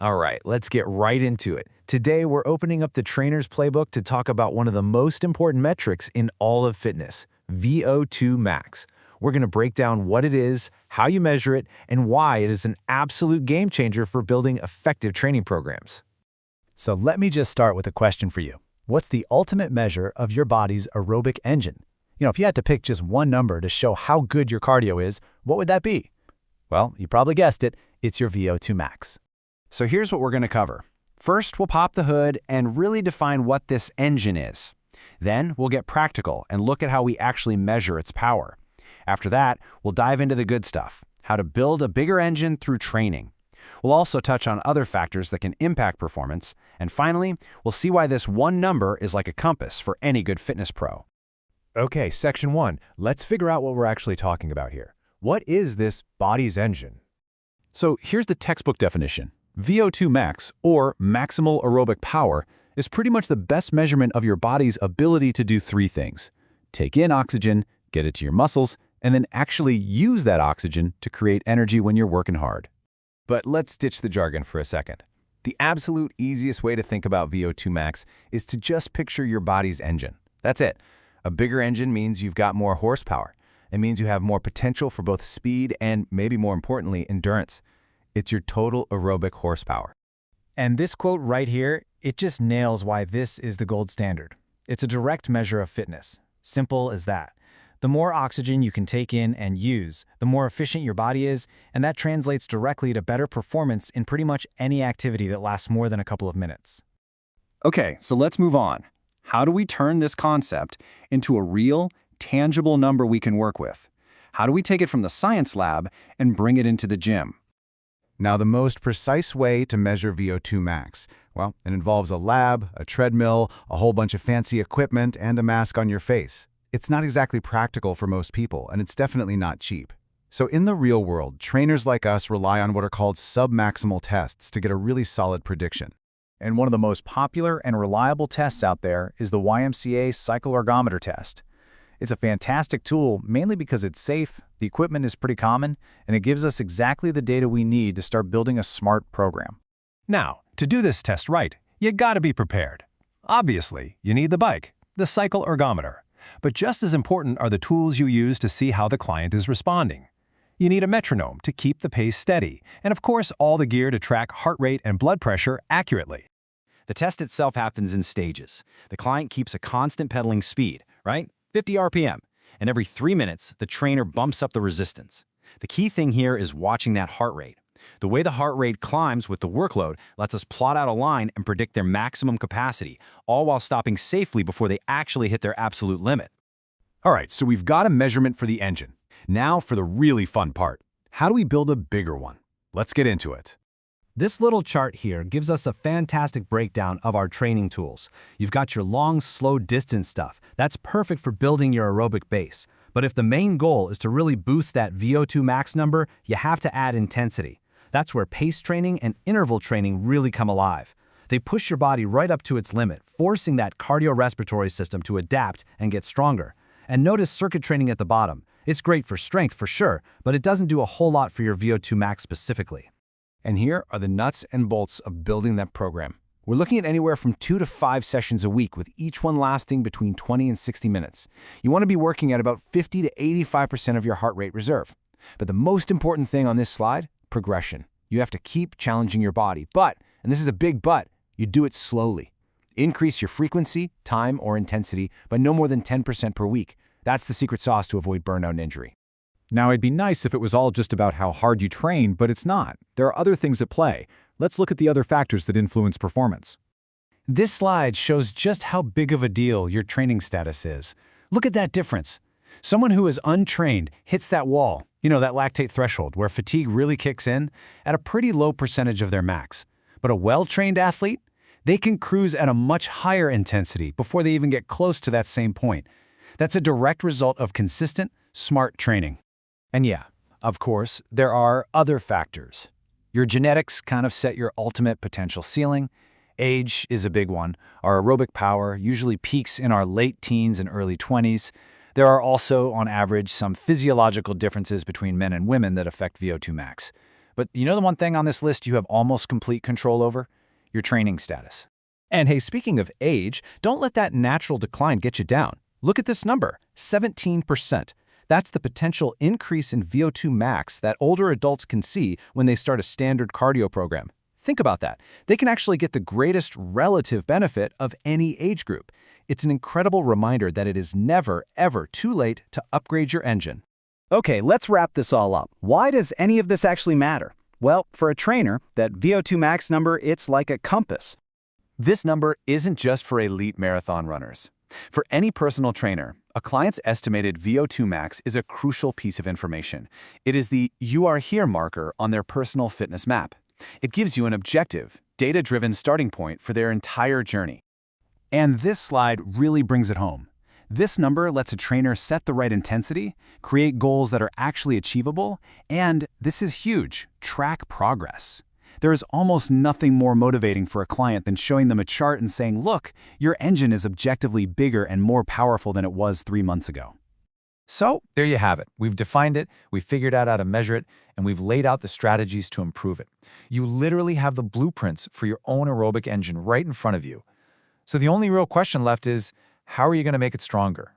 All right, let's get right into it. Today, we're opening up the trainer's playbook to talk about one of the most important metrics in all of fitness, VO2 Max. We're going to break down what it is, how you measure it, and why it is an absolute game changer for building effective training programs. So let me just start with a question for you. What's the ultimate measure of your body's aerobic engine? If you had to pick just one number to show how good your cardio is, what would that be? Well, you probably guessed it, it's your VO2 max. So here's what we're going to cover. First, we'll pop the hood and really define what this engine is. Then, we'll get practical and look at how we actually measure its power. After that, we'll dive into the good stuff, how to build a bigger engine through training. We'll also touch on other factors that can impact performance. And finally, we'll see why this one number is like a compass for any good fitness pro. Okay, section 1. Let's figure out what we're actually talking about here. What is this body's engine? So here's the textbook definition. VO2 max, or maximal aerobic power, is pretty much the best measurement of your body's ability to do three things: take in oxygen, get it to your muscles, and then actually use that oxygen to create energy when you're working hard. But let's ditch the jargon for a second. The absolute easiest way to think about VO2 max is to just picture your body's engine. That's it. A bigger engine means you've got more horsepower. It means you have more potential for both speed and, maybe more importantly, endurance. It's your total aerobic horsepower. And this quote right here, it just nails why this is the gold standard. It's a direct measure of fitness. Simple as that. The more oxygen you can take in and use, the more efficient your body is, and that translates directly to better performance in pretty much any activity that lasts more than a couple of minutes. Okay, so let's move on. How do we turn this concept into a real, tangible number we can work with? How do we take it from the science lab and bring it into the gym? Now, the most precise way to measure VO2 max, well, it involves a lab, a treadmill, a whole bunch of fancy equipment, and a mask on your face. It's not exactly practical for most people, and it's definitely not cheap. So in the real world, trainers like us rely on what are called submaximal tests to get a really solid prediction. And one of the most popular and reliable tests out there is the YMCA cycle ergometer test. It's a fantastic tool, mainly because it's safe, the equipment is pretty common, and it gives us exactly the data we need to start building a smart program. Now, to do this test right, you gotta be prepared. Obviously, you need the bike, the cycle ergometer. But just as important are the tools you use to see how the client is responding. You need a metronome to keep the pace steady, and of course all the gear to track heart rate and blood pressure accurately. The test itself happens in stages. The client keeps a constant pedaling speed, right? 50 RPM. And every 3 minutes, the trainer bumps up the resistance. The key thing here is watching that heart rate. The way the heart rate climbs with the workload lets us plot out a line and predict their maximum capacity, all while stopping safely before they actually hit their absolute limit. All right, so we've got a measurement for the engine. Now for the really fun part. How do we build a bigger one? Let's get into it. This little chart here gives us a fantastic breakdown of our training tools. You've got your long, slow distance stuff. That's perfect for building your aerobic base. But if the main goal is to really boost that VO2 max number, you have to add intensity. That's where pace training and interval training really come alive. They push your body right up to its limit, forcing that cardiorespiratory system to adapt and get stronger. And notice circuit training at the bottom. It's great for strength for sure, but it doesn't do a whole lot for your VO2 max specifically. And here are the nuts and bolts of building that program. We're looking at anywhere from 2 to 5 sessions a week, with each one lasting between 20 and 60 minutes. You want to be working at about 50 to 85% of your heart rate reserve. But the most important thing on this slide, progression. You have to keep challenging your body, but, and this is a big but, you do it slowly. Increase your frequency, time, or intensity by no more than 10% per week. That's the secret sauce to avoid burnout and injury. Now, it'd be nice if it was all just about how hard you train, but it's not. There are other things at play. Let's look at the other factors that influence performance. This slide shows just how big of a deal your training status is. Look at that difference. Someone who is untrained hits that wall, that lactate threshold where fatigue really kicks in, at a pretty low percentage of their max. But a well-trained athlete, they can cruise at a much higher intensity before they even get close to that same point. That's a direct result of consistent, smart training. And yeah, of course, there are other factors. Your genetics kind of set your ultimate potential ceiling. Age is a big one. Our aerobic power usually peaks in our late teens and early 20s. There are also, on average, some physiological differences between men and women that affect VO2 max. But you know the one thing on this list you have almost complete control over? Your training status. And hey, speaking of age, don't let that natural decline get you down. Look at this number, 17%. That's the potential increase in VO2 max that older adults can see when they start a standard cardio program. Think about that. They can actually get the greatest relative benefit of any age group. It's an incredible reminder that it is never, ever too late to upgrade your engine. Okay, let's wrap this all up. Why does any of this actually matter? Well, for a trainer, that VO2 max number, it's like a compass. This number isn't just for elite marathon runners. For any personal trainer, a client's estimated VO2 max is a crucial piece of information. It is the "you are here" marker on their personal fitness map. It gives you an objective, data-driven starting point for their entire journey. And this slide really brings it home. This number lets a trainer set the right intensity, create goals that are actually achievable, and, this is huge, track progress. There is almost nothing more motivating for a client than showing them a chart and saying, look, your engine is objectively bigger and more powerful than it was 3 months ago. So, there you have it. We've defined it, we've figured out how to measure it, and we've laid out the strategies to improve it. You literally have the blueprints for your own aerobic engine right in front of you. So the only real question left is, how are you going to make it stronger?